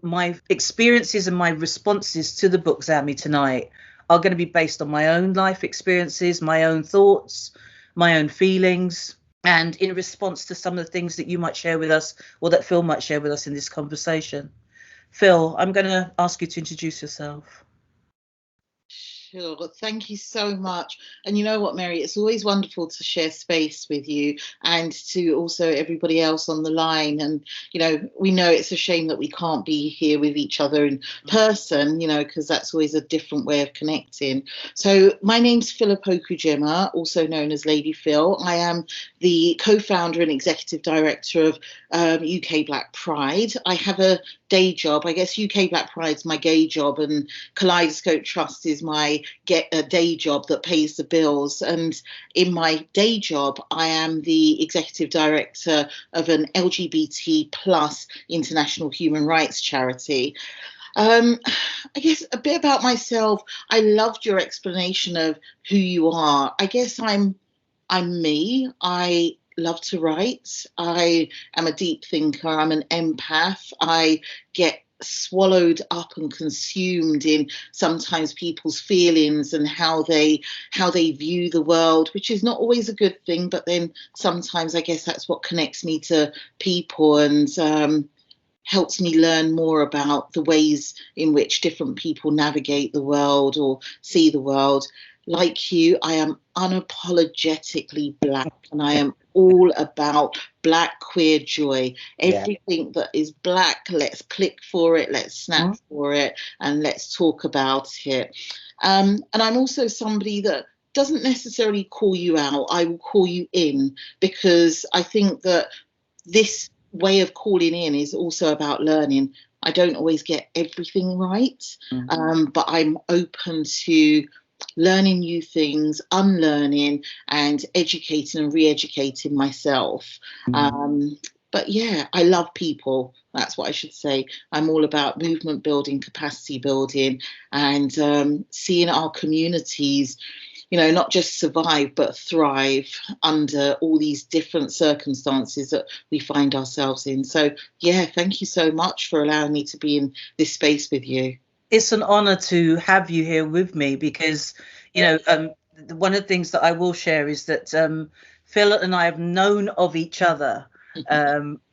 my experiences and my responses to the book Zami tonight are going to be based on my own life experiences, my own thoughts, my own feelings, and in response to some of the things that you might share with us, or that Phyll might share with us in this conversation. Phyll, I'm going to ask you to introduce yourself. Sure. Thank you so much. And you know what, Mary, it's always wonderful to share space with you and to also everybody else on the line. And, you know, we know it's a shame that we can't be here with each other in person, you know, because that's always a different way of connecting. So my name's Phyll Opoku, also known as Lady Phyll. I am the co-founder and executive director of UK Black Pride. I have a day job. I guess UK Black Pride's my gay job, and Kaleidoscope Trust is my day job that pays the bills. And in my day job, I am the executive director of an LGBT plus international human rights charity. I guess a bit about myself. I loved your explanation of who you are. I guess I'm me. I love to write. I am a deep thinker. I'm an empath. I get swallowed up and consumed in sometimes people's feelings and how they view the world, which is not always a good thing, but then sometimes I guess that's what connects me to people and helps me learn more about the ways in which different people navigate the world or see the world. Like you, I am unapologetically Black, and I am all about Black queer joy. Everything that is Black, let's click for it, let's snap for it, and let's talk about it. And I'm also somebody that doesn't necessarily call you out, I will call you in, because I think that this way of calling in is also about learning. I don't always get everything right, but I'm open to learning new things, unlearning, and educating and re-educating myself. But yeah, I love people. That's what I should say. I'm all about movement building, capacity building, and seeing our communities, you know, not just survive, but thrive under all these different circumstances that we find ourselves in. So yeah, thank you so much for allowing me to be in this space with you. It's an honor to have you here with me because, you know, one of the things that I will share is that Phyll and I have known of each other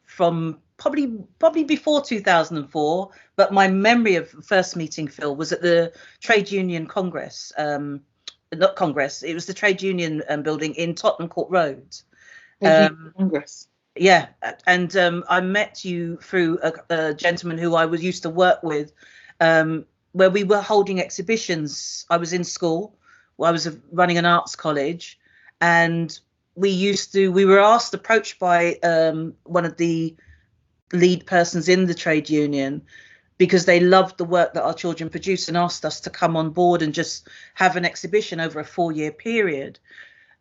from probably before 2004. But my memory of first meeting Phyll was at the Trade Union Congress, not Congress. It was the Trade Union building in Tottenham Court Road. Congress. Yeah, and I met you through a gentleman who I used to work with. Where we were holding exhibitions. I was in school, I was running an arts college, and we were approached by one of the lead persons in the trade union because they loved the work that our children produced and asked us to come on board and just have an exhibition over a 4-year period.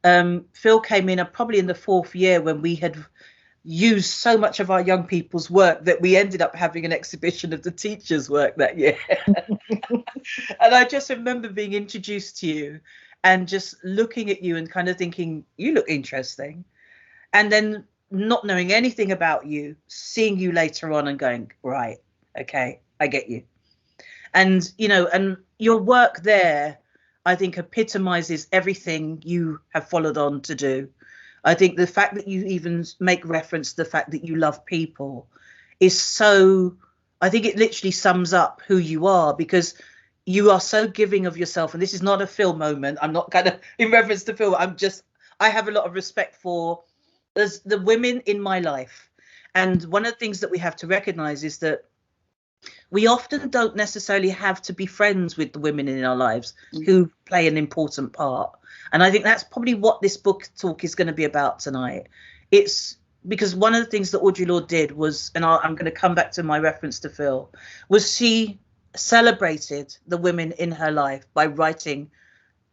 Phyll came in probably in the 4th year when we had used so much of our young people's work that we ended up having an exhibition of the teachers' work that year. And I just remember being introduced to you and just looking at you and kind of thinking, you look interesting. And then not knowing anything about you, seeing you later on and going, right, okay, I get you. And, you know, and your work there, I think, epitomizes everything you have followed on to do. I think the fact that you even make reference to the fact that you love people is so, I think it literally sums up who you are, because you are so giving of yourself. And this is not a Phyll moment. I'm not kind of in reference to Phyll. I have a lot of respect for the women in my life. And one of the things that we have to recognize is that we often don't necessarily have to be friends with the women in our lives who play an important part. And I think that's probably what this book talk is going to be about tonight. It's because one of the things that Audre Lorde did was, and I'm going to come back to my reference to Phyll, was she celebrated the women in her life by writing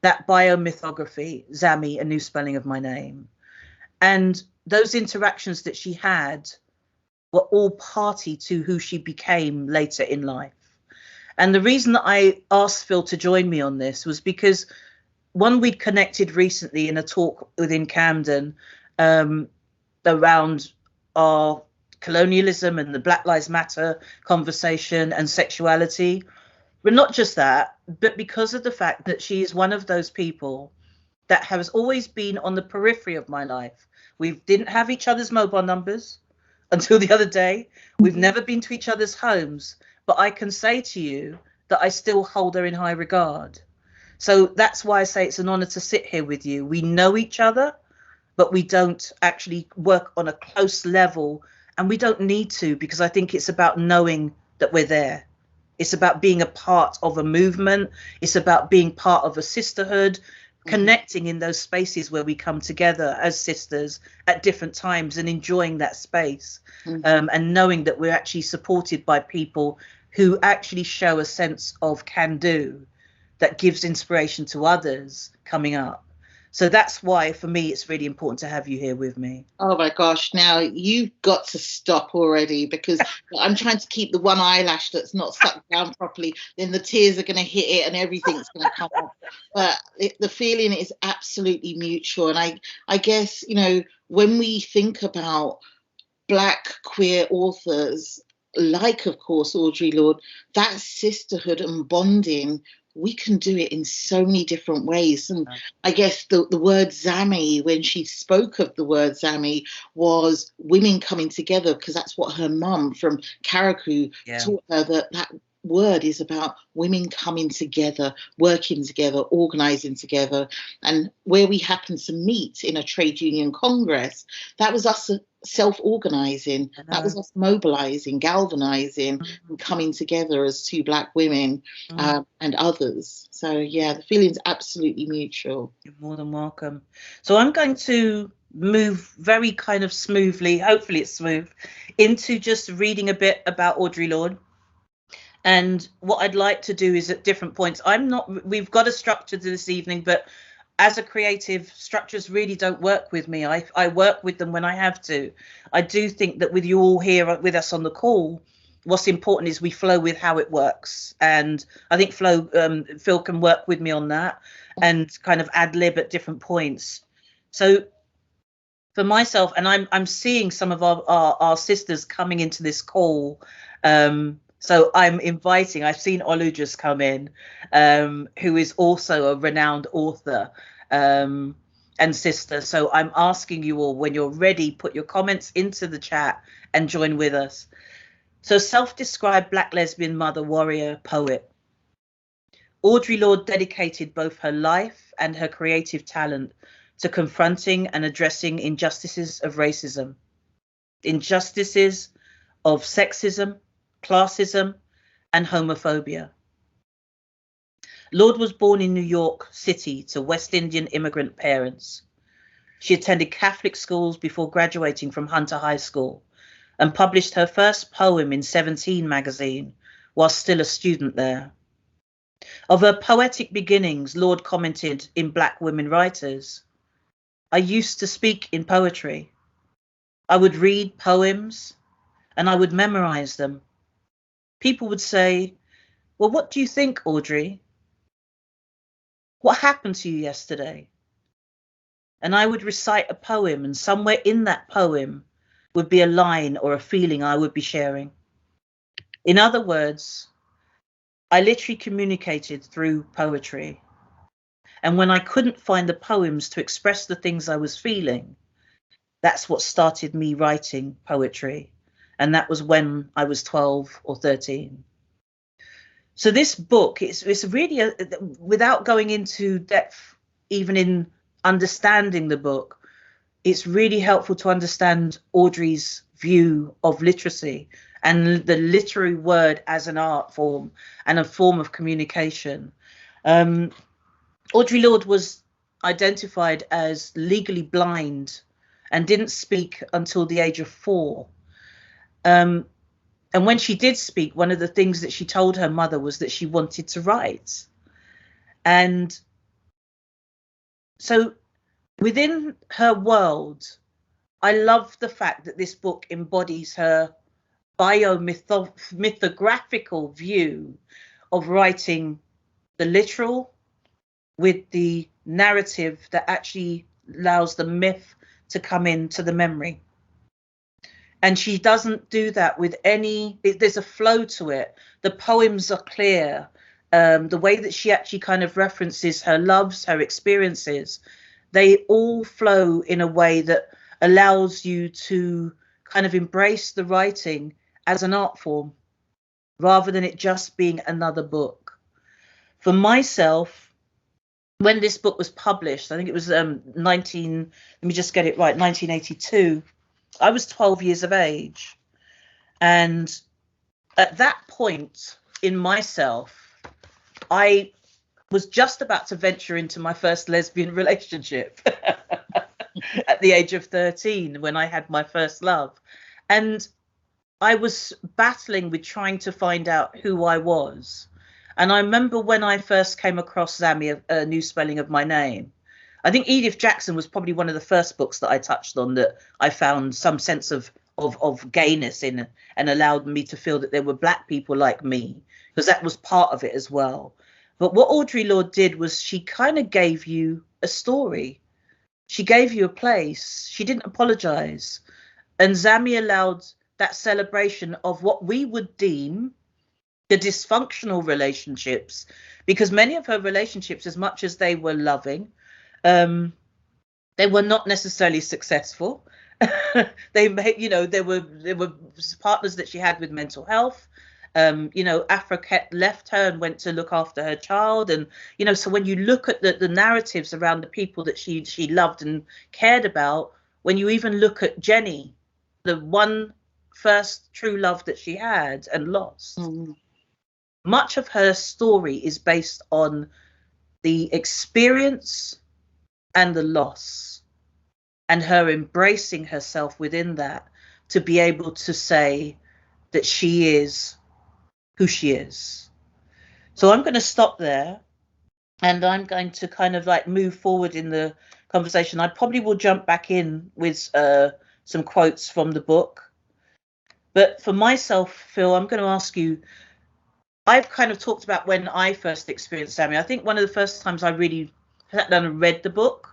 that biomythography, Zami, A New Spelling of My Name. And those interactions that she had were all party to who she became later in life. And the reason that I asked Phyll to join me on this was because we'd connected recently in a talk within Camden around our colonialism and the Black Lives Matter conversation and sexuality. But not just that, but because of the fact that she is one of those people that has always been on the periphery of my life. We didn't have each other's mobile numbers until the other day. We've never been to each other's homes, but I can say to you that I still hold her in high regard. So that's why I say it's an honor to sit here with you. We know each other, but we don't actually work on a close level, and we don't need to, because I think it's about knowing that we're there. It's about being a part of a movement. It's about being part of a sisterhood, connecting in those spaces where we come together as sisters at different times and enjoying that space, and knowing that we're actually supported by people who actually show a sense of can do that gives inspiration to others coming up. So that's why, for me, it's really important to have you here with me. Oh my gosh, now you've got to stop already, because I'm trying to keep the one eyelash that's not stuck down properly. Then the tears are going to hit it and everything's going to come up. But the feeling is absolutely mutual. And I guess, you know, when we think about Black queer authors, like, of course, Audre Lorde, that sisterhood and bonding, we can do it in so many different ways. And I guess the word Zami, when she spoke of the word Zami, was women coming together, because that's what her mum from Karaku taught her, that word is about women coming together, working together, organising together. And where we happened to meet in a trade union congress, that was us self-organising, that was us mobilising, galvanising, and coming together as two Black women and others. So yeah, the feeling's absolutely mutual. You're more than welcome. So I'm going to move very kind of smoothly, hopefully it's smooth, into just reading a bit about Audre Lorde. And what I'd like to do is at different points, we've got a structure to this evening, but as a creative, structures really don't work with me. I work with them when I have to. I do think that with you all here with us on the call, what's important is we flow with how it works. And I think Phyll can work with me on that and kind of ad lib at different points. So for myself, and I'm seeing some of our sisters coming into this call. So I'm inviting, I've seen Olu just come in, who is also a renowned author and sister. So I'm asking you all, when you're ready, put your comments into the chat and join with us. So self-described Black lesbian mother, warrior, poet. Audre Lorde dedicated both her life and her creative talent to confronting and addressing injustices of racism, injustices of sexism, classism, and homophobia. Lorde was born in New York City to West Indian immigrant parents. She attended Catholic schools before graduating from Hunter High School and published her first poem in 17 magazine while still a student there. Of her poetic beginnings, Lorde commented in Black Women Writers, "I used to speak in poetry. I would read poems and I would memorize them. People would say, 'Well, what do you think, Audre? What happened to you yesterday?' And I would recite a poem, and somewhere in that poem would be a line or a feeling I would be sharing. In other words, I literally communicated through poetry. And when I couldn't find the poems to express the things I was feeling, that's what started me writing poetry. And that was when I was 12 or 13. So this book, it's really, without going into depth, even in understanding the book, it's really helpful to understand Audre's view of literacy and the literary word as an art form and a form of communication. Audre Lorde was identified as legally blind and didn't speak until the age of 4. And when she did speak, one of the things that she told her mother was that she wanted to write. And so within her world, I love the fact that this book embodies her mythographical view of writing the literal with the narrative that actually allows the myth to come into the memory. And she doesn't do that with any, there's a flow to it. The poems are clear. The way that she actually kind of references her loves, her experiences, they all flow in a way that allows you to kind of embrace the writing as an art form rather than it just being another book. For myself, when this book was published, I think it was 1982, I was 12 years of age. And at that point in myself, I was just about to venture into my first lesbian relationship at the age of 13, when I had my first love. And I was battling with trying to find out who I was. And I remember when I first came across Zami, a new spelling of my name, I think Edith Jackson was probably one of the first books that I touched on that I found some sense of gayness in, and allowed me to feel that there were black people like me, because that was part of it as well. But what Audre Lorde did was she kind of gave you a story. She gave you a place. She didn't apologize. And Zami allowed that celebration of what we would deem the dysfunctional relationships, because many of her relationships, as much as they were loving, they were not necessarily successful. They made, there were partners that she had with mental health. Africa left her and went to look after her child, and so when you look at the narratives around the people that she loved and cared about, when you even look at Jenny, the one first true love that she had and lost, much of her story is based on the experience and the loss, and her embracing herself within that to be able to say that she is who she is. So I'm going to stop there, and I'm going to kind of like move forward in the conversation. I probably will jump back in with some quotes from the book. But for myself, Phyll, I'm going to ask you, I've kind of talked about when I first experienced Zami. I think one of the first times I really sat down and read the book,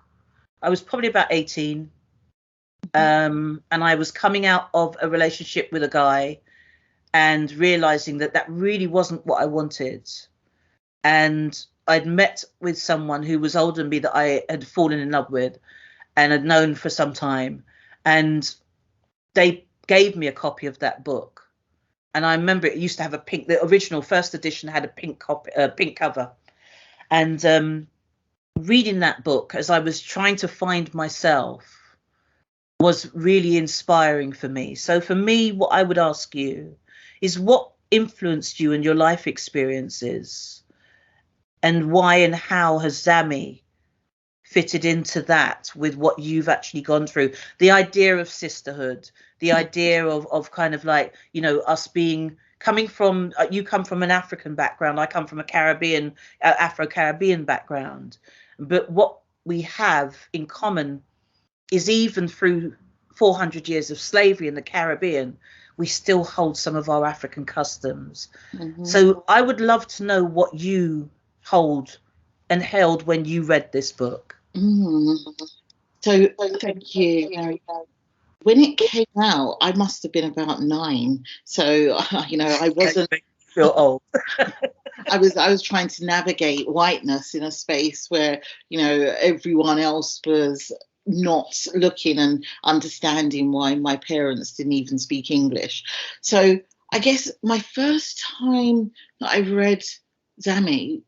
I was probably about 18. And I was coming out of a relationship with a guy and realizing that really wasn't what I wanted. And I'd met with someone who was older than me that I had fallen in love with and had known for some time. And they gave me a copy of that book. And I remember it used to have the original first edition had a pink cover. And reading that book as I was trying to find myself was really inspiring for me. So for me, what I would ask you is, what influenced you in your life experiences, and why and how has Zami fitted into that with what you've actually gone through? The idea of sisterhood, the idea of kind of like, us coming from, you come from an African background, I come from a Caribbean, Afro-Caribbean background. But what we have in common is, even through 400 years of slavery in the Caribbean, we still hold some of our African customs. So I would love to know what you hold and held when you read this book. So thank you. When it came out, I must have been about 9. So, I wasn't feel old. I was trying to navigate whiteness in a space where, everyone else was not looking and understanding why my parents didn't even speak English. So I guess my first time that I read Zami,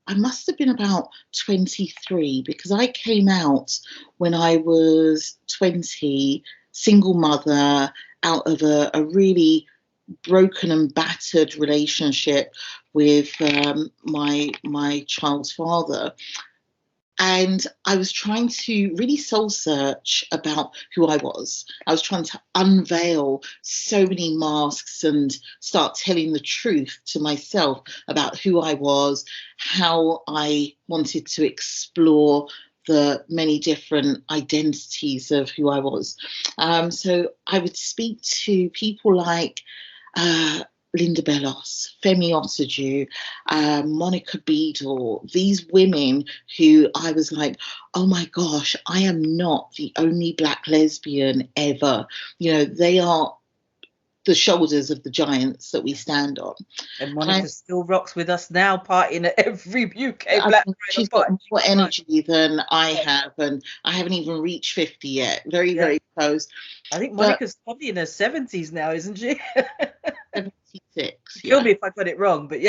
I must have been about 23, because I came out when I was 20, single mother, out of a really broken and battered relationship with my child's father. And I was trying to really soul search about who I was. I was trying to unveil so many masks and start telling the truth to myself about who I was, how I wanted to explore the many different identities of who I was. So I would speak to people like Linda Bellos, Femi Otoju, Monica Beadle, these women who I was like, oh my gosh, I am not the only Black lesbian ever. They are the shoulders of the giants that we stand on. And Monica still rocks with us now, partying at every UK Black Pride she's party. got more energy than I have, and I haven't even reached 50 yet. Very, very close. I think Monica's probably in her 70s now, isn't she? 76. Kill me if I got it wrong, but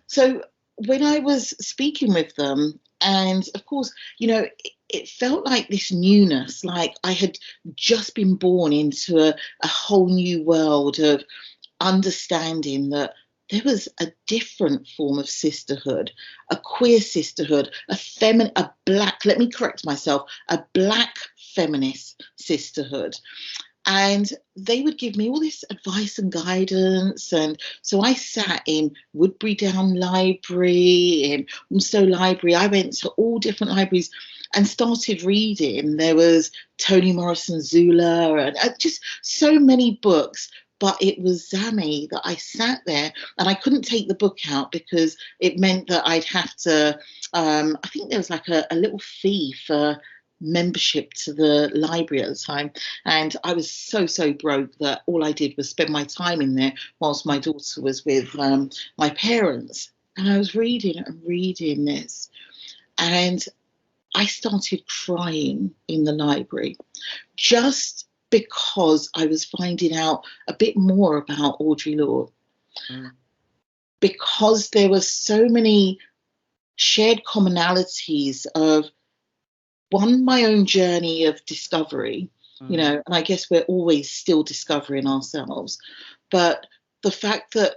So when I was speaking with them, and of course, you know, it felt like this newness, like I had just been born into a whole new world of understanding that there was a different form of sisterhood, a queer sisterhood, a black, let me correct myself, a black feminist sisterhood. And they would give me all this advice and guidance. And so I sat in Woodbury Down Library, in Umsto Library. I went to all different libraries and started reading. There was Toni Morrison Zula, and just so many books. But it was Zami that I sat there, and I couldn't take the book out because it meant that I'd have to, I think there was like a little fee for membership to the library at the time, and I was so broke that all I did was spend my time in there whilst my daughter was with my parents. And I was reading this, and I started crying in the library just because I was finding out a bit more about Audre Lorde, because there were so many shared commonalities of, one, my own journey of discovery, you know, and I guess we're always still discovering ourselves, but the fact that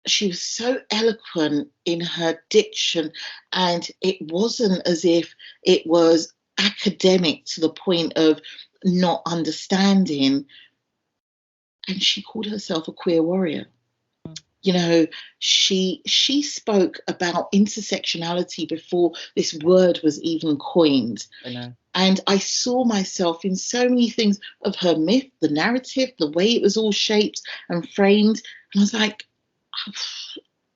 she was so eloquent in her diction, and it wasn't as if it was academic to the point of not understanding, and she called herself a queer warrior. You know, she spoke about intersectionality before this word was even coined. I know. And I saw myself in so many things of her myth, the narrative, the way it was all shaped and framed. And I was like, oh,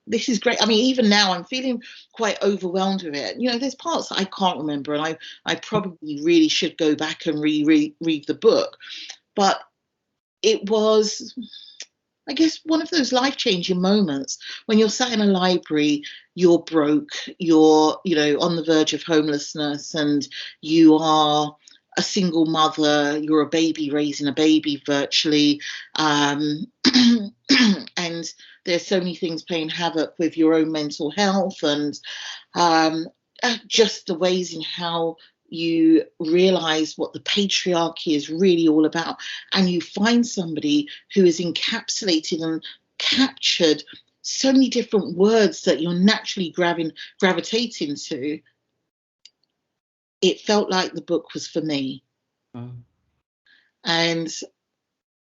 this is great. I mean, even now I'm feeling quite overwhelmed with it. You know, there's parts that I can't remember, and I probably really should go back and read the book. But it was, I guess, one of those life-changing moments when you're sat in a library, you're broke, you're, you know, on the verge of homelessness, and you are a single mother, you're a baby raising a baby virtually, and there's so many things playing havoc with your own mental health, and just the ways in how you realize what the patriarchy is really all about, and you find somebody who is encapsulated and captured so many different words that you're naturally gravitating to. It felt like the book was for me. And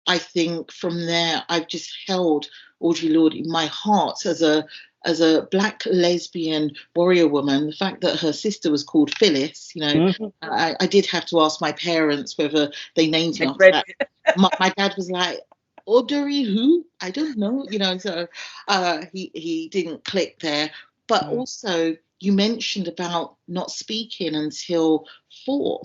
I think from there I've just held Audre Lorde in my heart as a black lesbian warrior woman. The fact that her sister was called Phyllis, you know, I did have to ask my parents whether they named him after that. My dad was like, Audrey who? I don't know, you know, so he didn't click there. But also, you mentioned about not speaking until 4.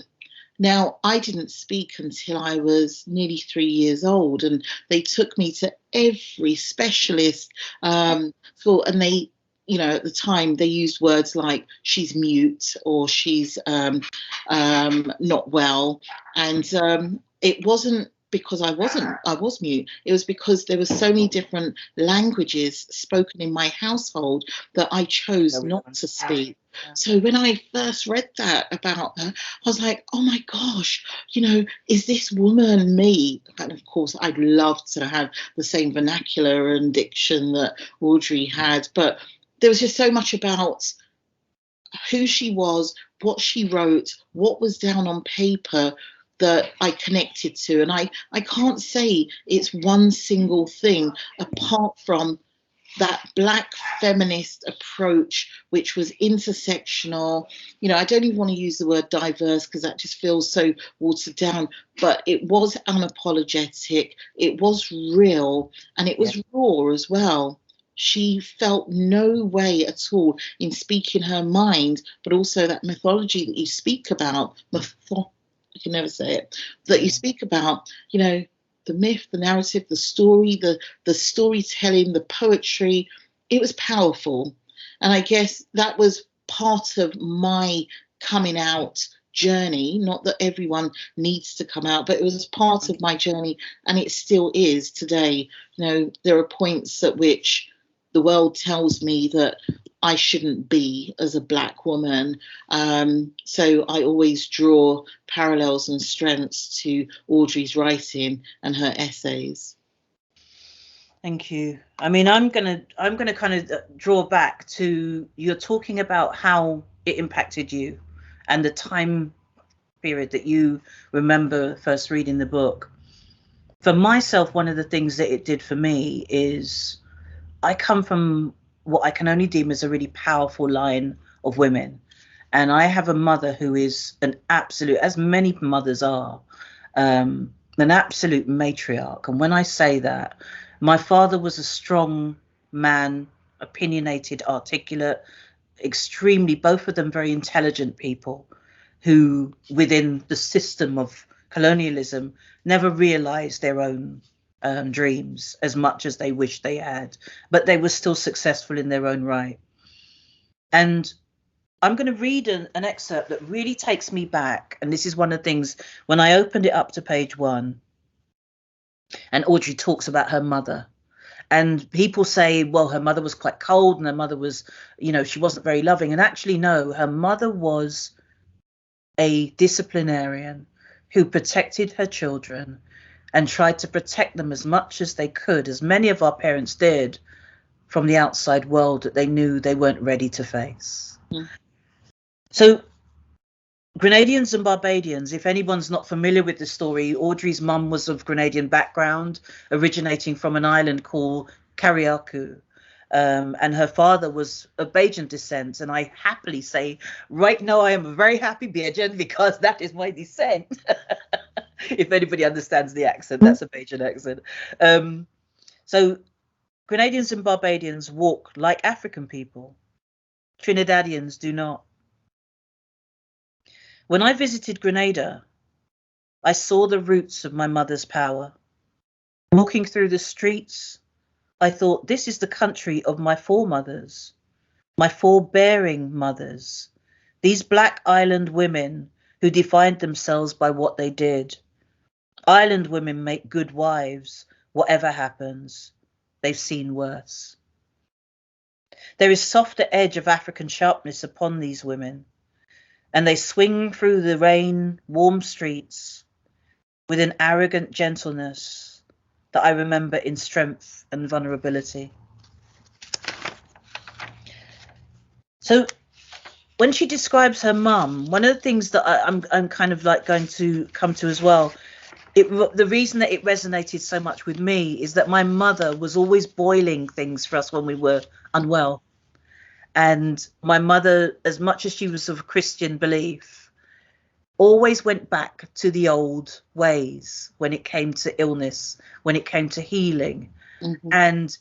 Now, I didn't speak until I was nearly 3 years old, and they took me to every specialist school, and they, you know, at the time they used words like she's mute or she's not well, and it wasn't because I was mute. It was because there were so many different languages spoken in my household that I chose not to speak. So when I first read that about her, I was like, oh my gosh, you know, is this woman me? And of course, I'd love to have the same vernacular and diction that Audrey had, but there was just so much about who she was, what she wrote, what was down on paper that I connected to. And I can't say it's one single thing apart from that black feminist approach, which was intersectional. You know, I don't even want to use the word diverse because that just feels so watered down, but it was unapologetic, it was real, and it was raw as well. She felt no way at all in speaking her mind, but also that mythology that you speak about, I can never say it, that you speak about, you know, the myth, the narrative, the story, the storytelling, the poetry. It was powerful. And I guess that was part of my coming out journey. Not that everyone needs to come out, but it was part of my journey, and it still is today. You know, there are points at which the world tells me that I shouldn't be as a Black woman. So I always draw parallels and strengths to Audre's writing and her essays. Thank you. I mean, I'm gonna kind of draw back to, you're talking about how it impacted you and the time period that you remember first reading the book. For myself, one of the things that it did for me is, I come from what I can only deem as a really powerful line of women. And I have a mother who is an absolute, as many mothers are, an absolute matriarch. And when I say that, my father was a strong man, opinionated, articulate, extremely, both of them very intelligent people who, within the system of colonialism, never realized their own dreams as much as they wished they had, but they were still successful in their own right. And I'm going to read an excerpt that really takes me back. And this is one of the things, when I opened it up to page 1, and Audre talks about her mother. And people say, well, her mother was quite cold and her mother was, you know, she wasn't very loving. And actually, no, her mother was a disciplinarian who protected her children and tried to protect them as much as they could, as many of our parents did, from the outside world that they knew they weren't ready to face. Mm. So Grenadians and Barbadians, if anyone's not familiar with the story, Audre's mum was of Grenadian background, originating from an island called Carriacou. And her father was of Bajan descent. And I happily say, right now, I am a very happy Bajan because that is my descent. If anybody understands the accent, that's a Bajan accent. So Grenadians and Barbadians walk like African people. Trinidadians do not. When I visited Grenada, I saw the roots of my mother's power. Walking through the streets, I thought, this is the country of my foremothers, my forbearing mothers, these Black island women who defined themselves by what they did. Island women make good wives, whatever happens. They've seen worse. There is softer edge of African sharpness upon these women, and they swing through the rain, warm streets with an arrogant gentleness that I remember in strength and vulnerability. So when she describes her mum, one of the things that I'm kind of like going to come to as well, the reason that it resonated so much with me is that my mother was always boiling things for us when we were unwell. And my mother, as much as she was of Christian belief, always went back to the old ways when it came to illness, when it came to healing. Mm-hmm. And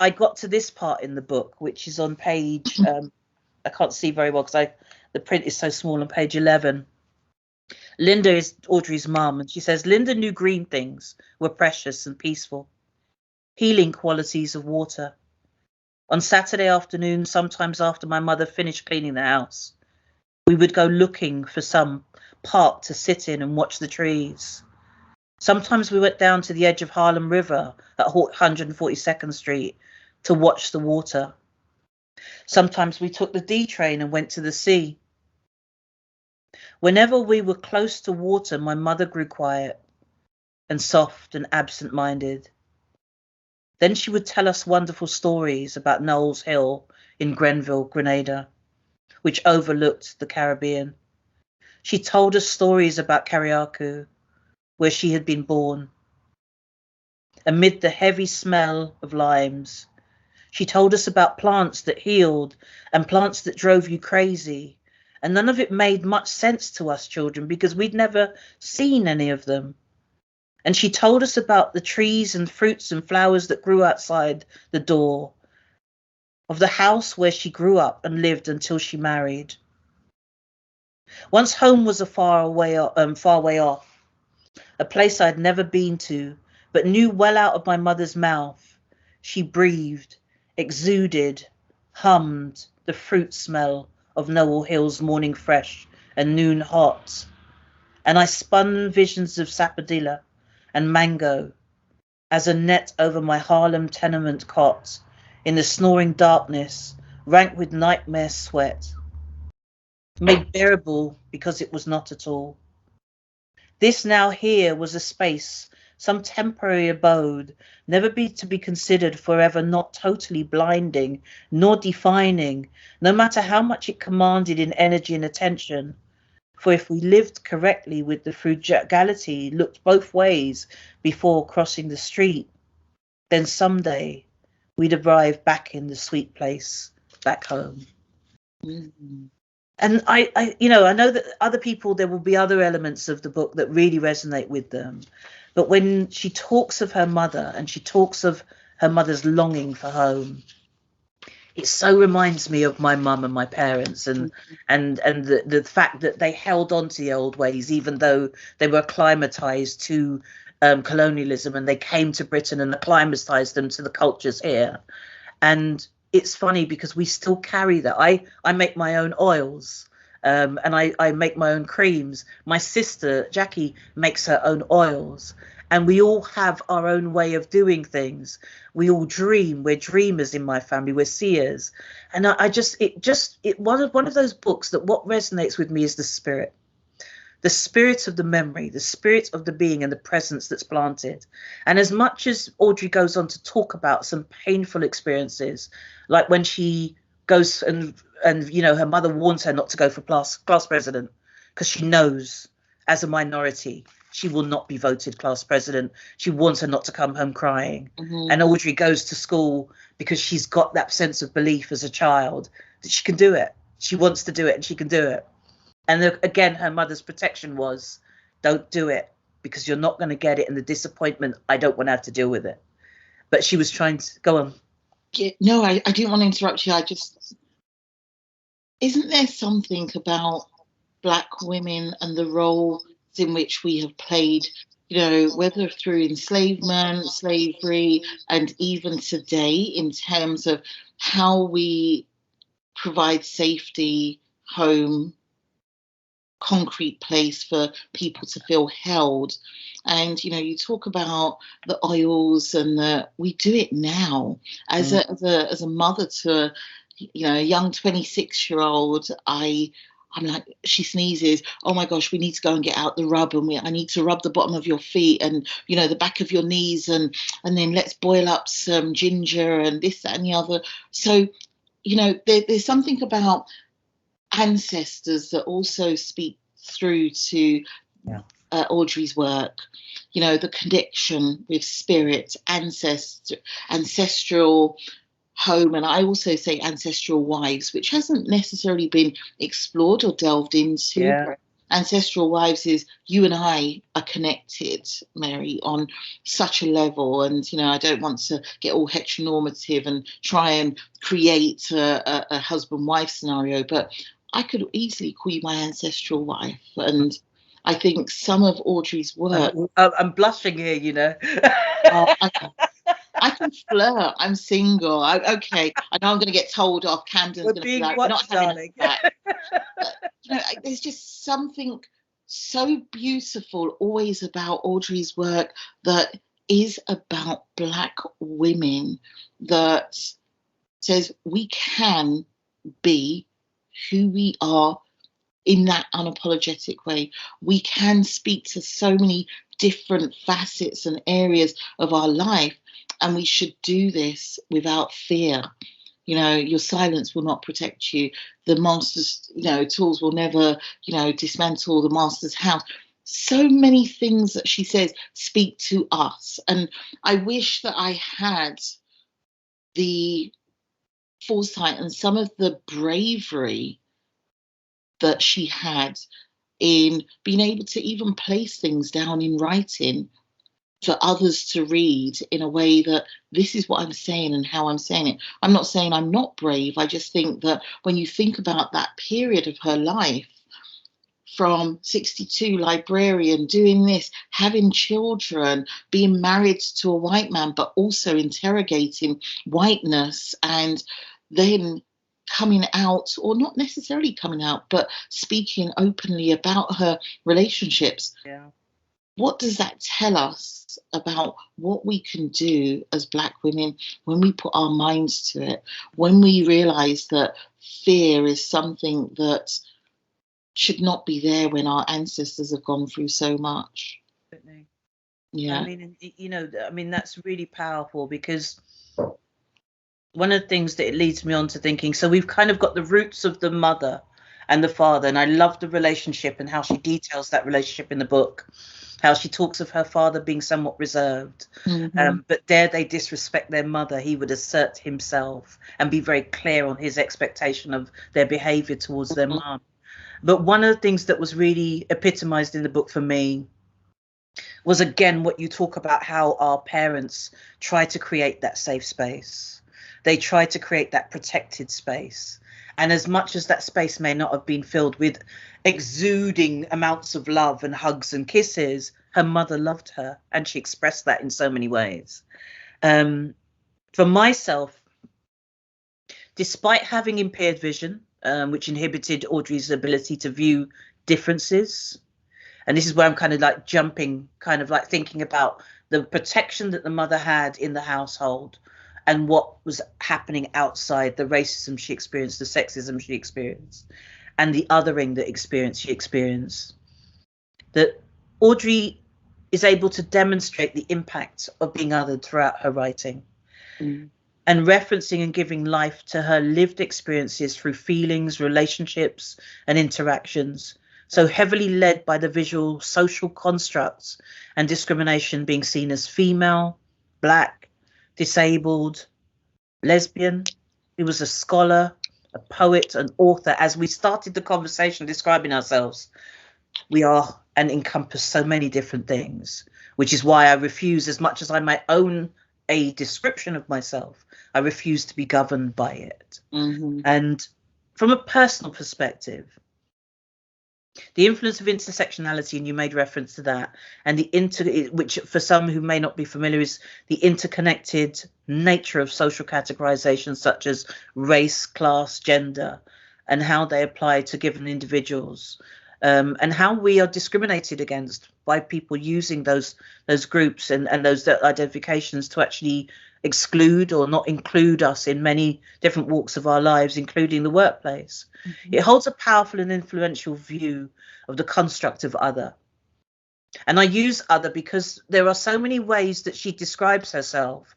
I got to this part in the book, which is on page, I can't see very well because the print is so small, on page 11. Linda is Audre's mum, and she says, Linda knew green things were precious and peaceful, healing qualities of water. On Saturday afternoon, sometimes after my mother finished cleaning the house, we would go looking for some park to sit in and watch the trees. Sometimes we went down to the edge of Harlem River at 142nd Street to watch the water. Sometimes we took the D train and went to the sea. Whenever we were close to water, my mother grew quiet and soft and absent-minded. Then she would tell us wonderful stories about Knowles Hill in Grenville, Grenada, which overlooked the Caribbean. She told us stories about Carriacou, where she had been born. Amid the heavy smell of limes, she told us about plants that healed and plants that drove you crazy. And none of it made much sense to us children because we'd never seen any of them. And she told us about the trees and fruits and flowers that grew outside the door of the house where she grew up and lived until she married. Once home was a far way off, a place I'd never been to, but knew well out of my mother's mouth. She breathed, exuded, hummed the fruit smell of Noel Hill's morning fresh and noon hot. And I spun visions of sapodilla and mango as a net over my Harlem tenement cot in the snoring darkness, rank with nightmare sweat, made bearable because it was not at all. This now here was a space, some temporary abode, never be to be considered forever, not totally blinding, nor defining, no matter how much it commanded in energy and attention. For if we lived correctly with the frugality, looked both ways before crossing the street, then someday we'd arrive back in the sweet place, back home. Mm. And I know that other people, there will be other elements of the book that really resonate with them. But when she talks of her mother and she talks of her mother's longing for home, it so reminds me of my mum and my parents, and the fact that they held on to the old ways, even though they were acclimatized to colonialism, and they came to Britain and acclimatized them to the cultures here. And it's funny because we still carry that. I make my own oils, and I make my own creams. My sister, Jackie, makes her own oils. And we all have our own way of doing things. We all dream. We're dreamers in my family. We're seers. And one of those books that what resonates with me is the spirit of the memory, the spirit of the being and the presence that's planted. And as much as Audrey goes on to talk about some painful experiences, like when she goes and her mother warns her not to go for class president because she knows as a minority she will not be voted class president. She wants her not to come home crying. Mm-hmm. And Audrey goes to school because she's got that sense of belief as a child that she can do it. She wants to do it and she can do it. And again, her mother's protection was, don't do it because you're not going to get it. And the disappointment, I don't want to have to deal with it. But she was trying to go on. Yeah, no, I didn't want to interrupt you. Isn't there something about Black women and the role in which we have played, whether through enslavement, slavery, and even today in terms of how we provide safety, home, concrete place for people to feel held. And you talk about the oils and we do it now as a mother to a young 26-year-old. I'm like, she sneezes, oh my gosh, we need to go and get out the rub, and I need to rub the bottom of your feet and the back of your knees, and then let's boil up some ginger and this, that, and the other. So there's something about ancestors that also speak through to Audrey's work, the connection with spirit, ancestral home, and I also say ancestral wives, which hasn't necessarily been explored or delved into. Yeah. Ancestral wives is you and I are connected, Mary, on such a level, and I don't want to get all heteronormative and try and create a husband-wife scenario, but I could easily call you my ancestral wife. And I think some of Audrey's work... I'm blushing here, I can flirt. I'm single. Okay. I know I'm going to get told off. Camden's going to be like, we're not having that. But, there's just something so beautiful always about Audrey's work that is about Black women, that says we can be who we are in that unapologetic way. We can speak to so many different facets and areas of our life, and we should do this without fear. Your silence will not protect you. The master's, tools will never, dismantle the master's house. So many things that she says speak to us. And I wish that I had the foresight and some of the bravery that she had in being able to even place things down in writing for others to read in a way that this is what I'm saying and how I'm saying it. I'm not saying I'm not brave. I just think that when you think about that period of her life, from 62, librarian, doing this, having children, being married to a white man, but also interrogating whiteness, and then coming out, or not necessarily coming out, but speaking openly about her relationships. Yeah. What does that tell us about what we can do as Black women when we put our minds to it, when we realize that fear is something that should not be there when our ancestors have gone through so much? Definitely. Yeah. I mean, you know, I mean, that's really powerful, because one of the things that it leads me on to thinking, so we've kind of got the roots of the mother and the father, and I love the relationship and how she details that relationship in the book, how she talks of her father being somewhat reserved, but dare they disrespect their mother, he would assert himself and be very clear on his expectation of their behavior towards their mum. But one of the things that was really epitomized in the book for me was, again, what you talk about, how our parents try to create that safe space. They try to create that protected space. And as much as that space may not have been filled with exuding amounts of love and hugs and kisses, her mother loved her, and she expressed that in so many ways. For myself, despite having impaired vision, which inhibited Audrey's ability to view differences, and this is where I'm kind of like jumping, kind of like thinking about the protection that the mother had in the household and what was happening outside, the racism she experienced, the sexism she experienced, and the othering that she experienced, that Audrey is able to demonstrate the impact of being othered throughout her writing, and referencing and giving life to her lived experiences through feelings, relationships, and interactions, so heavily led by the visual social constructs and discrimination, being seen as female, Black, disabled, lesbian. He was a scholar, a poet, an author. As we started the conversation describing ourselves, we are and encompass so many different things, which is why I refuse, as much as I might own a description of myself, I refuse to be governed by it. And from a personal perspective, the influence of intersectionality, and you made reference to that, and which for some who may not be familiar is the interconnected nature of social categorizations such as race, class, gender, and how they apply to given individuals, and how we are discriminated against by people using those groups and those identifications to actually exclude or not include us in many different walks of our lives, including the workplace. It holds a powerful and influential view of the construct of other. And I use other because there are so many ways that she describes herself.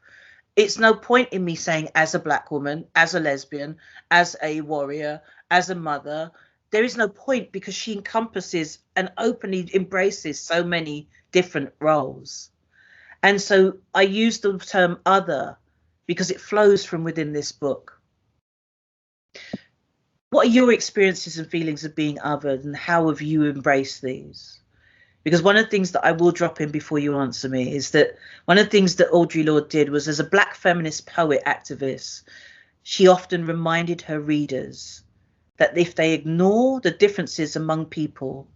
It's no point in me saying as a Black woman, as a lesbian, as a warrior, as a mother. There is no point, because she encompasses and openly embraces so many different roles. And so I use the term other because it flows from within this book. What are your experiences and feelings of being othered, and how have you embraced these? Because one of the things that I will drop in before you answer me is that one of the things that Audre Lorde did was, as a Black feminist poet activist, she often reminded her readers that if they ignore the differences among people,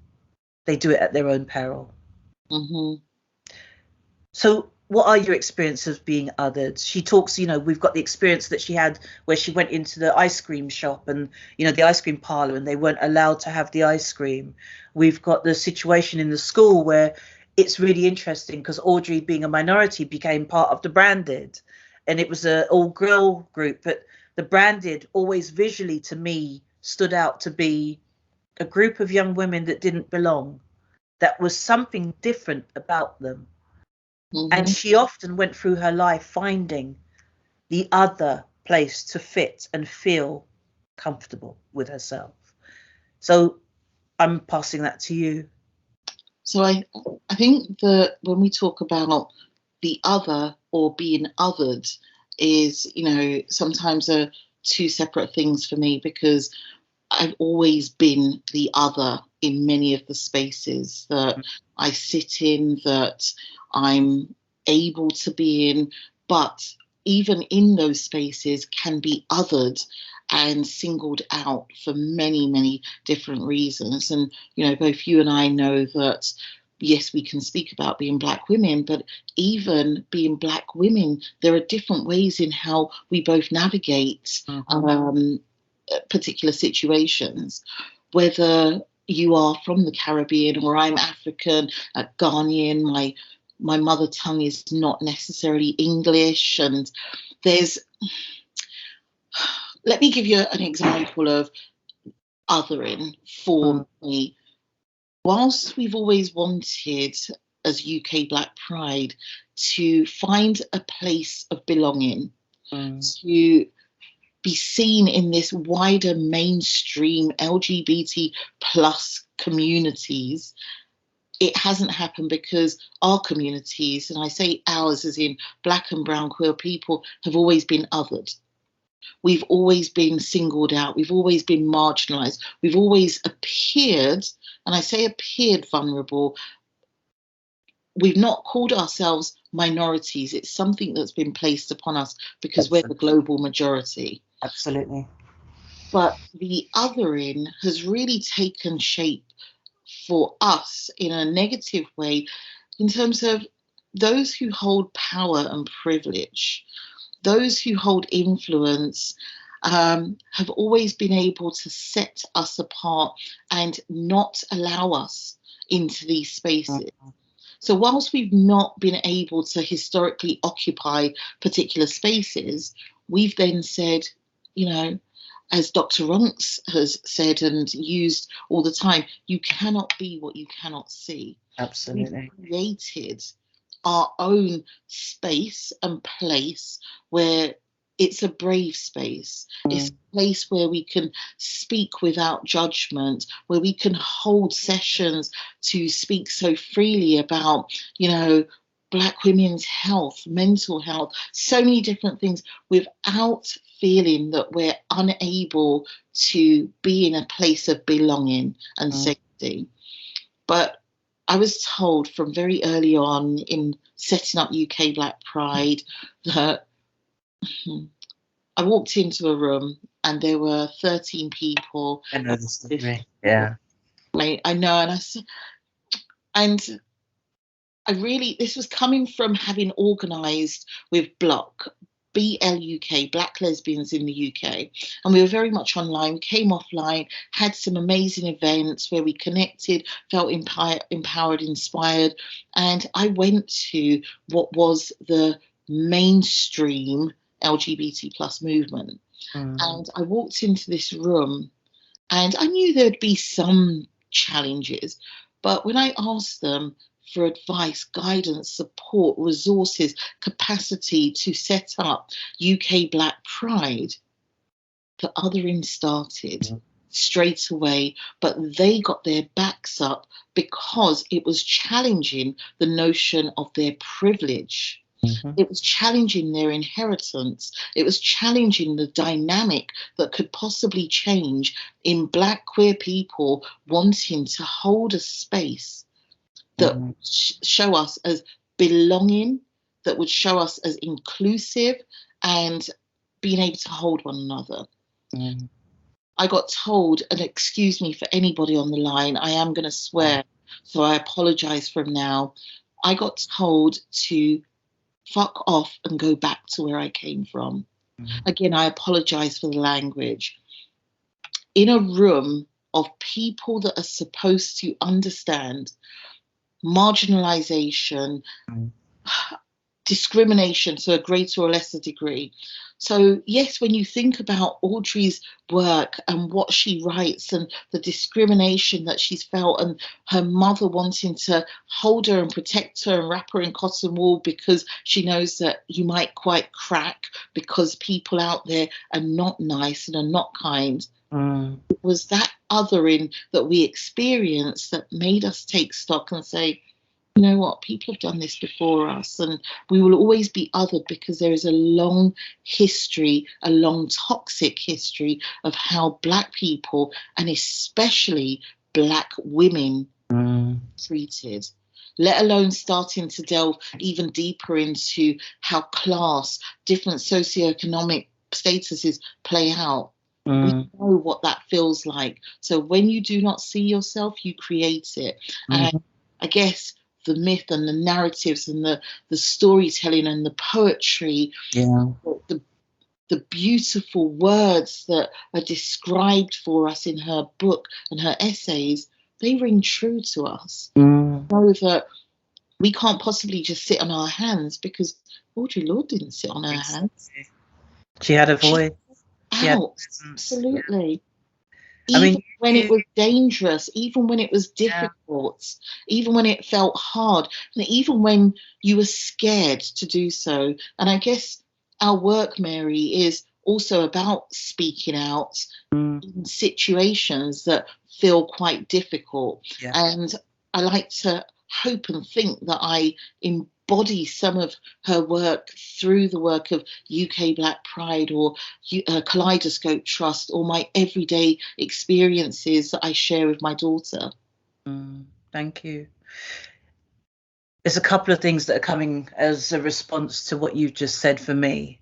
they do it at their own peril. So what are your experiences of being othered? She talks, you know, we've got the experience that she had where she went into the ice cream shop and, you know, the ice cream parlor, and they weren't allowed to have the ice cream. We've got the situation in the school where it's really interesting because Audrey, being a minority, became part of the branded, and it was an all-girl group, but the branded always visually to me stood out to be a group of young women that didn't belong, that was something different about them. And she often went through her life finding the other place to fit and feel comfortable with herself. So I'm passing that to you. So I think that when we talk about the other or being othered is, you know, sometimes are two separate things for me, because I've always been the other in many of the spaces that I sit in, that I'm able to be in, but even in those spaces can be othered. and singled out for many, many different reasons. And, you know, both you and I know that, yes, we can speak about being Black women, but even being Black women, there are different ways in how we both navigate particular situations, whether you are from the Caribbean or I'm African, Ghanaian, my mother tongue is not necessarily English. And let me give you an example of othering for me. Whilst we've always wanted, as UK Black Pride, to find a place of belonging, to be seen in this wider mainstream LGBT plus communities, it hasn't happened because our communities, and I say ours as in Black and brown queer people, have always been othered. We've always been singled out. We've always been marginalized. We've always appeared, and I say appeared, vulnerable. We've not called ourselves minorities. It's something that's been placed upon us because we're the global majority. Absolutely. But the othering has really taken shape for us in a negative way, in terms of those who hold power and privilege, those who hold influence, have always been able to set us apart and not allow us into these spaces. So whilst we've not been able to historically occupy particular spaces, we've then said, you know, as Dr. Ronks has said and used all the time, you cannot be what you cannot see. Absolutely. We've created our own space and place where it's a brave space. It's a place where we can speak without judgment, where we can hold sessions to speak so freely about, you know, Black women's health, mental health, so many different things, without feeling that we're unable to be in a place of belonging and safety. But I was told from very early on in setting up UK Black Pride that I walked into a room and there were 13 people. I know the story. Yeah. I know, and I really, this was coming from having organised with BLUK, Black Lesbians in the UK. And we were very much online, came offline, had some amazing events where we connected, felt empowered, inspired. And I went to what was the mainstream LGBT plus movement. And I walked into this room and I knew there'd be some challenges. But when I asked them for advice, guidance, support, resources, capacity to set up UK Black Pride, the othering started straight away, but they got their backs up because it was challenging the notion of their privilege. It was challenging their inheritance. It was challenging the dynamic that could possibly change in Black queer people wanting to hold a space that would show us as belonging, that would show us as inclusive and being able to hold one another. I got told, and excuse me for anybody on the line, I am going to swear, so I apologise from now. I got told to fuck off and go back to where I came from. Again, I apologise for the language. In a room of people that are supposed to understand marginalisation, discrimination to a greater or lesser degree. So yes, when you think about Audre's work and what she writes and the discrimination that she's felt and her mother wanting to hold her and protect her and wrap her in cotton wool because she knows that you might quite crack because people out there are not nice and are not kind. It was that othering that we experienced that made us take stock and say, you know what, people have done this before us and we will always be othered because there is a long history, a long toxic history of how Black people and especially Black women treated, let alone starting to delve even deeper into how class, different socioeconomic statuses play out. We Mm. know what that feels like. So when you do not see yourself, you create it. And Mhm. I guess the myth and the narratives and the storytelling and the poetry, Yeah. the the beautiful words that are described for us in her book and her essays, they ring true to us. Mm. Know that we can't possibly just sit on our hands, because Audre Lorde didn't sit on her hands. Exactly. She had a She voice. She had out, presence. Yeah. absolutely. I Even mean, when it you, was dangerous, even when it was yeah. difficult, even when it felt hard, and even when you were scared to do so. And I guess our work, Mary, is also about speaking out Mm. in situations that feel quite difficult. Yeah. And I like to hope and think that I embody some of her work through the work of UK Black Pride, or Kaleidoscope Trust, or my everyday experiences that I share with my daughter. Mm. Thank you. There's a couple of things that are coming as a response to what you've just said for me.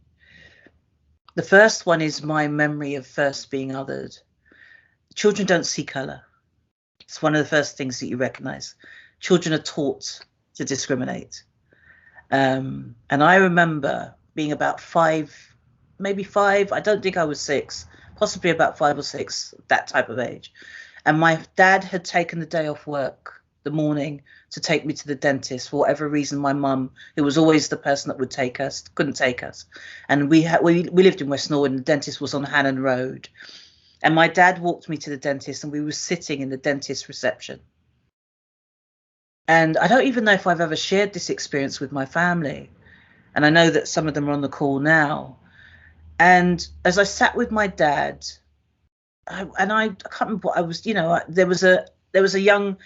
The first one is my memory of first being othered. Children don't see colour. It's one of the first things that you recognise. Children are taught to discriminate. And I remember being about 5, maybe 5. I don't think I was 6, possibly about 5 or 6, that type of age. And my dad had taken the day off work the morning to take me to the dentist. For whatever reason, my mum, who was always the person that would take us, couldn't take us. And we lived in West Norwood, and the dentist was on Hannon Road. And my dad walked me to the dentist, and we were sitting in the dentist reception. And I don't even know if I've ever shared this experience with my family. And I know that some of them are on the call now. And as I sat with my dad, I can't remember what I was, there was a young,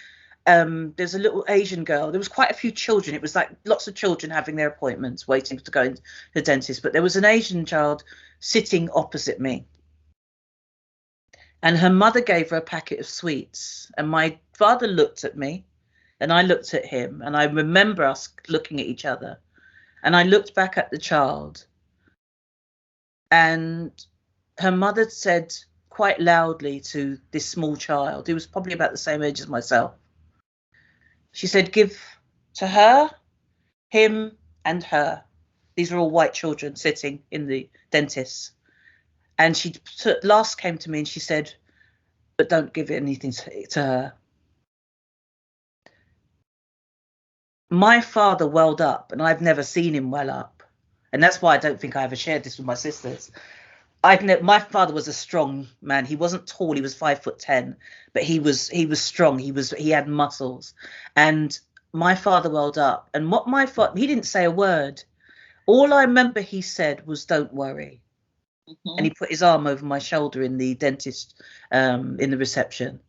there's a little Asian girl. There was quite a few children. It was like lots of children having their appointments, waiting to go into the dentist. But there was an Asian child sitting opposite me. And her mother gave her a packet of sweets. And my father looked at me and I looked at him. And I remember us looking at each other. And I looked back at the child. And her mother said quite loudly to this small child, who was probably about the same age as myself, she said, give to her, him, and her. These are all white children sitting in the dentist. And she last came to me and she said, but don't give anything to her. My father welled up, and I've never seen him well up. And that's why I don't think I ever shared this with my sisters. My father was a strong man. He wasn't tall. He was 5'10", but he was strong. He had muscles, and my father welled up. And what my father, he didn't say a word. All I remember he said was, "Don't worry," and Mm-hmm. he put his arm over my shoulder in the dentist, in the reception,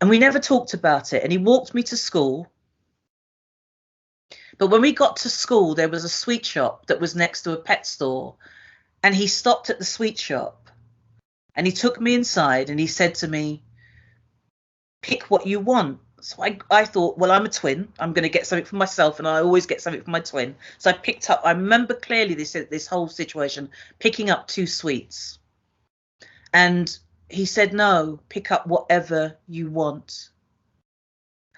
and we never talked about it. And he walked me to school. But when we got to school, there was a sweet shop that was next to a pet store, and he stopped at the sweet shop. And he took me inside and he said to me, pick what you want. So I thought, well, I'm a twin. I'm going to get something for myself, and I always get something for my twin. So I picked up, I remember clearly this whole situation, picking up 2 sweets. And he said, no, pick up whatever you want.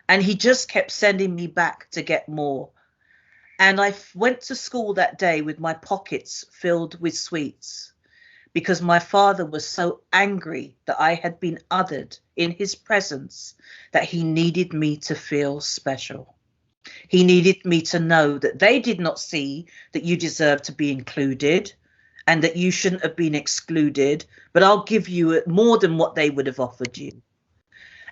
And he just kept sending me back to get more. And I went to school that day with my pockets filled with sweets, because my father was so angry that I had been othered in his presence that he needed me to feel special. He needed me to know that they did not see that you deserve to be included and that you shouldn't have been excluded, but I'll give you more than what they would have offered you.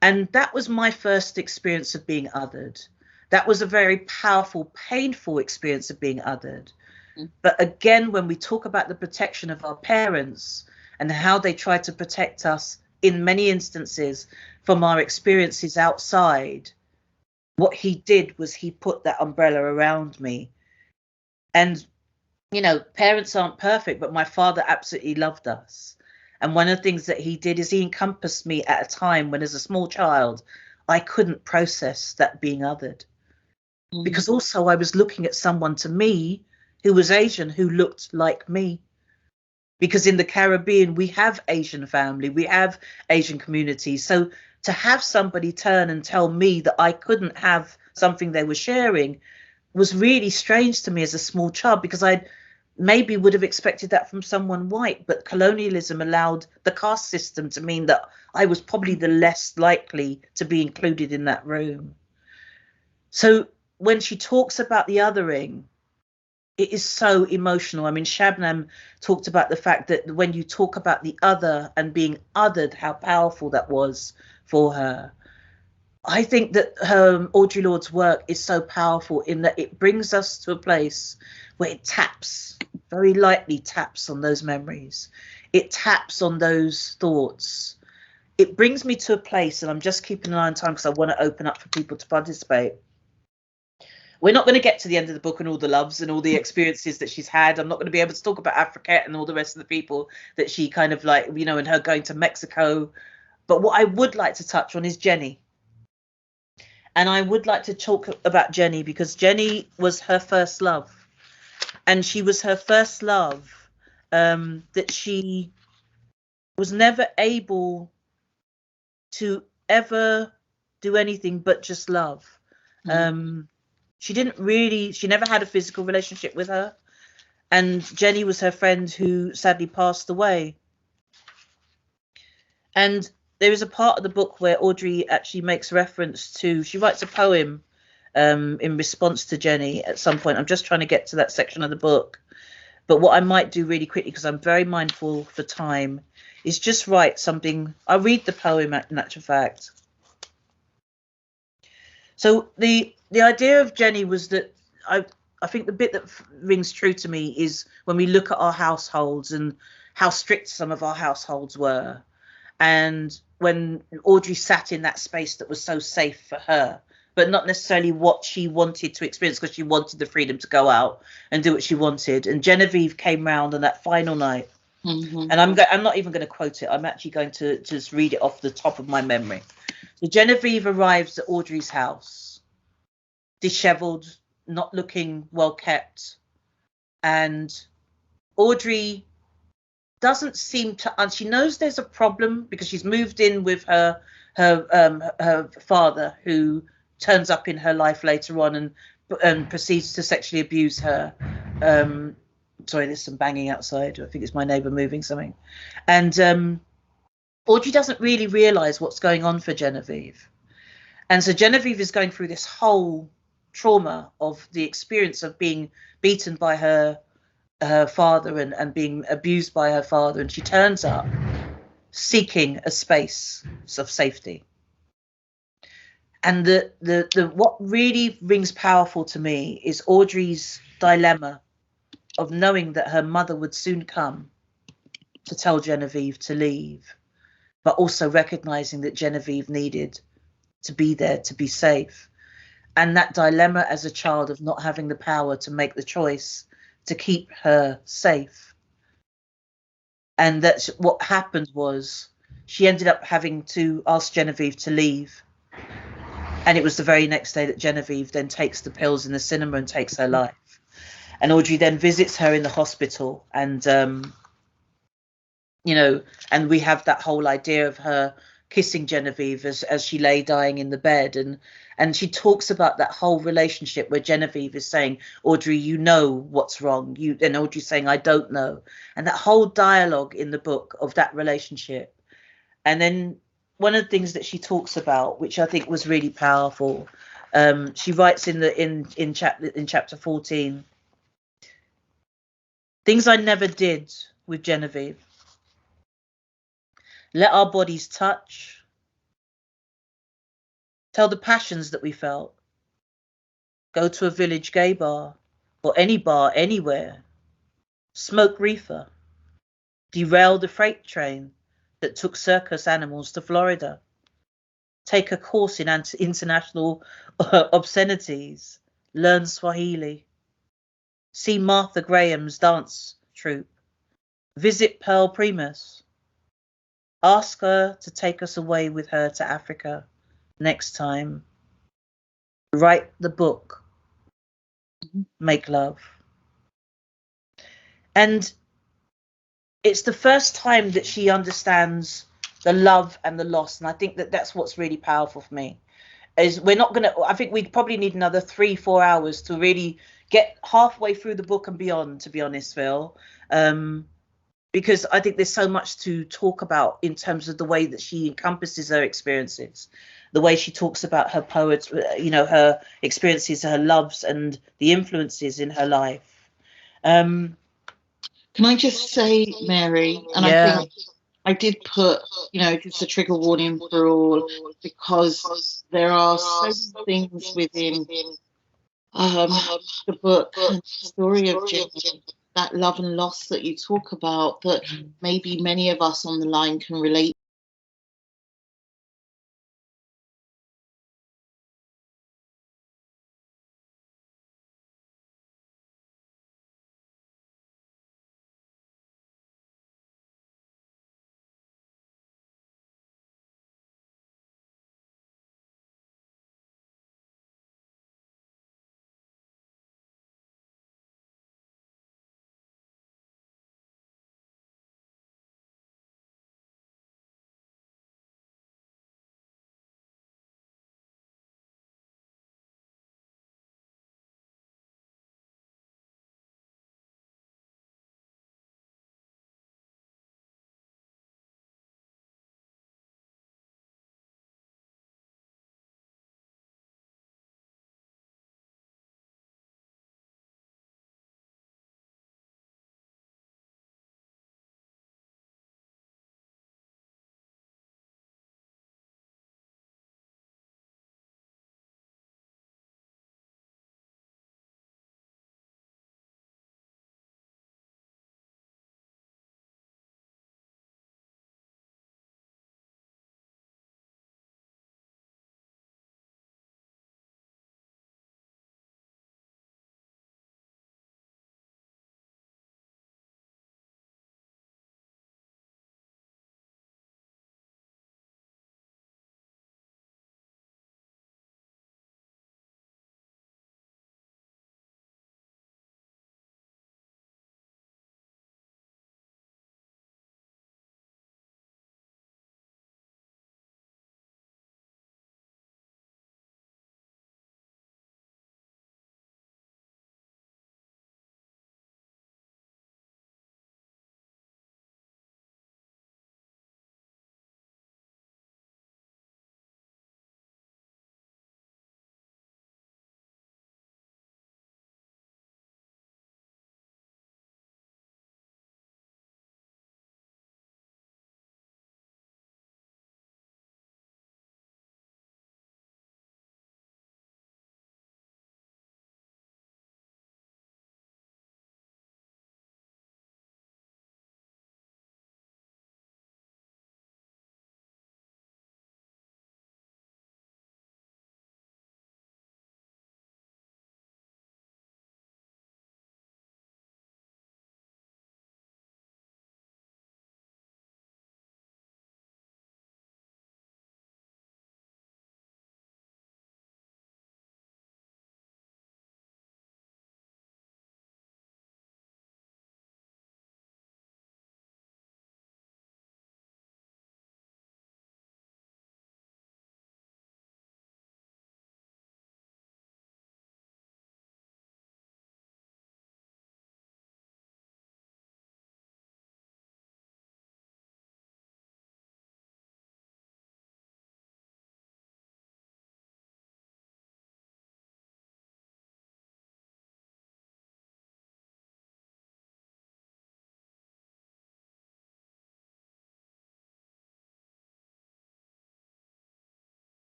And that was my first experience of being othered. That was a very powerful, painful experience of being othered. But again, when we talk about the protection of our parents and how they try to protect us in many instances from our experiences outside, what he did was he put that umbrella around me. And, parents aren't perfect, but my father absolutely loved us. And one of the things that he did is he encompassed me at a time when, as a small child, I couldn't process that being othered. Because also I was looking at someone, to me, who was Asian, who looked like me. because in the Caribbean, we have Asian family, we have Asian communities. So to have somebody turn and tell me that I couldn't have something they were sharing was really strange to me as a small child, because I maybe would have expected that from someone white, but colonialism allowed the caste system to mean that I was probably the less likely to be included in that room. So when she talks about the othering, it is so emotional. I mean, Shabnam talked about the fact that when you talk about the other and being othered, how powerful that was for her. I think that Audre Lorde's work is so powerful in that it brings us to a place where it taps, very lightly taps on those memories. It taps on those thoughts. It brings me to a place, and I'm just keeping an eye on time because I want to open up for people to participate. We're not going to get to the end of the book and all the loves and all the experiences that she's had. I'm not going to be able to talk about Africa and all the rest of the people that she kind of like, you know, and her going to Mexico. But what I would like to touch on is Jenny. And I would like to talk about Jenny because Jenny was her first love. And she was her first love that she was never able to ever do anything but just love. She never had a physical relationship with her. And Jenny was her friend who sadly passed away. And there is a part of the book where Audre actually makes reference to, she writes a poem in response to Jenny at some point. I'm just trying to get to that section of the book. But what I might do really quickly, because I'm very mindful for time, is just write something. I'll read the poem in actual fact. So the idea of Jenny was that I think the bit that rings true to me is when we look at our households and how strict some of our households were. And when Audre sat in that space that was so safe for her, but not necessarily what she wanted to experience, because she wanted the freedom to go out and do what she wanted. And Genevieve came round on that final night. And I'm not even going to quote it. I'm actually going to just read it off the top of my memory. So Genevieve arrives at Audrey's house, dishevelled, not looking well kept. And Audrey doesn't seem to, and she knows there's a problem because she's moved in with her father, who turns up in her life later on and proceeds to sexually abuse her. Sorry, there's some banging outside. I think it's my neighbour moving something. And Audrey doesn't really realise what's going on for Genevieve. And so Genevieve is going through this whole trauma of the experience of being beaten by her father and being abused by her father. And she turns up seeking a space of safety. And the what really rings powerful to me is Audrey's dilemma of knowing that her mother would soon come to tell Genevieve to leave, but also recognizing that Genevieve needed to be there to be safe. And that dilemma as a child of not having the power to make the choice to keep her safe. And that's what happened was she ended up having to ask Genevieve to leave. And it was the very next day that Genevieve then takes the pills in the cinema and takes her life. And Audrey then visits her in the hospital, and you know, and we have that whole idea of her kissing Genevieve as she lay dying in the bed, and she talks about that whole relationship where Genevieve is saying, Audrey, you know what's wrong, and Audrey's saying, I don't know, and that whole dialogue in the book of that relationship. And then one of the things that she talks about, which I think was really powerful, she writes in chapter 14. Things I never did with Genevieve. Let our bodies touch. Tell the passions that we felt. Go to a village gay bar or any bar anywhere. Smoke reefer. Derail the freight train that took circus animals to Florida. Take a course in international obscenities. Learn Swahili. See Martha Graham's dance troupe. Visit Pearl Primus. Ask her to take us away with her to Africa next time. Write the book. Make love. And it's the first time that she understands the love and the loss, and I think that that's what's really powerful for me. Is we're not gonna. I think we probably need another 3-4 hours to really get halfway through the book and beyond. To be honest, Phyll, because I think there's so much to talk about in terms of the way that she encompasses her experiences, the way she talks about her poets, you know, her experiences, her loves, and the influences in her life. Can I just say, Mary, and I think I did put, you know, just a trigger warning for all, because there are so many things within the book and the story of Jimmy, that love and loss that you talk about, that maybe many of us on the line can relate